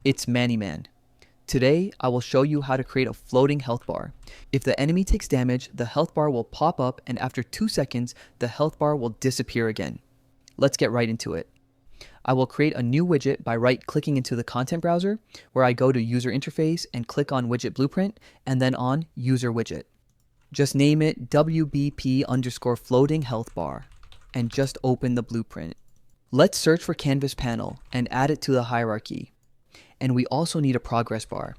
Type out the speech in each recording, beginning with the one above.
It's MannyMan. Today, I will show you how to create a floating health bar. If the enemy takes damage, the health bar will pop up, and after 2 seconds, the health bar will disappear again. Let's get right into it. I will create a new widget by right-clicking into the content browser, where I go to User Interface and click on Widget Blueprint, and then on User Widget. Just name it WBP_floating health bar, and just open the blueprint. Let's search for Canvas panel and add it to the hierarchy. And we also need a progress bar.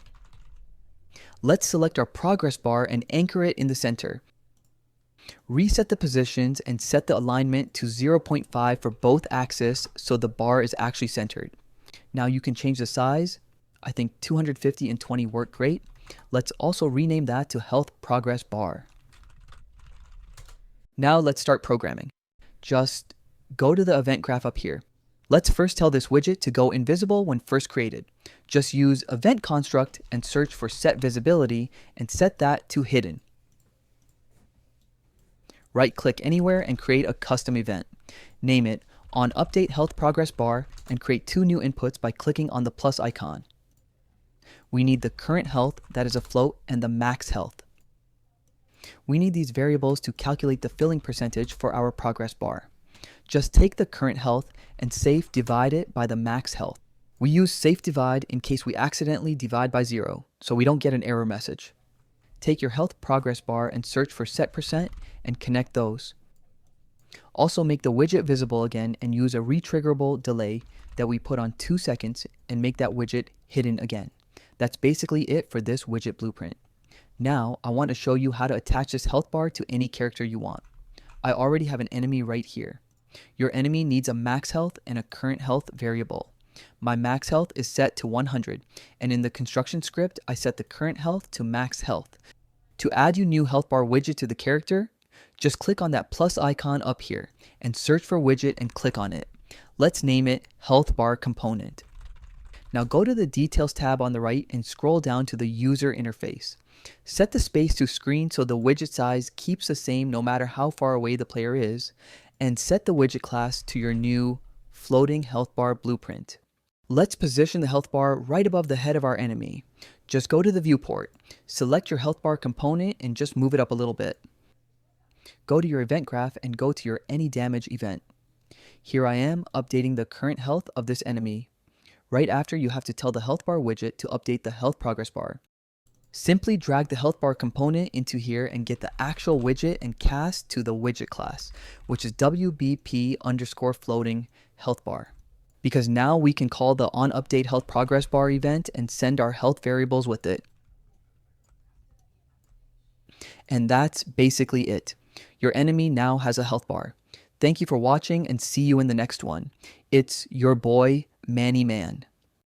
Let's select our progress bar and anchor it in the center. Reset the positions and set the alignment to 0.5 for both axes so the bar is actually centered. Now you can change the size. I think 250 and 20 work great. Let's also rename that to Health Progress Bar. Now let's start programming. Just go to the event graph up here. Let's first tell this widget to go invisible when first created. Just use event construct and search for set visibility and set that to hidden. Right click anywhere and create a custom event. Name it on update health progress bar and create 2 new inputs by clicking on the plus icon. We need the current health that is afloat and the max health. We need these variables to calculate the filling percentage for our progress bar. Just take the current health and safe divide it by the max health. We use safe divide in case we accidentally divide by 0, so we don't get an error message. Take your health progress bar and search for set percent and connect those. Also make the widget visible again and use a retriggerable delay that we put on 2 seconds and make that widget hidden again. That's basically it for this widget blueprint. Now I want to show you how to attach this health bar to any character you want. I already have an enemy right here. Your enemy needs a max health and a current health variable. My max health is set to 100, and in the construction script, I set the current health to max health. To add your new health bar widget to the character, just click on that plus icon up here and search for widget and click on it. Let's name it Health Bar Component. Now go to the Details tab on the right and scroll down to the User Interface. Set the space to screen so the widget size keeps the same no matter how far away the player is, and set the widget class to your new floating health bar blueprint. Let's position the health bar right above the head of our enemy. Just go to the viewport, select your health bar component and just move it up a little bit. Go to your event graph and go to your any damage event. Here I am updating the current health of this enemy. Right after, you have to tell the health bar widget to update the health progress bar. Simply drag the health bar component into here and get the actual widget and cast to the widget class, which is WBP_floating health bar. Because now we can call the onUpdate health progress bar event and send our health variables with it. And that's basically it. Your enemy now has a health bar. Thank you for watching and see you in the next one. It's your boy, MannyMan.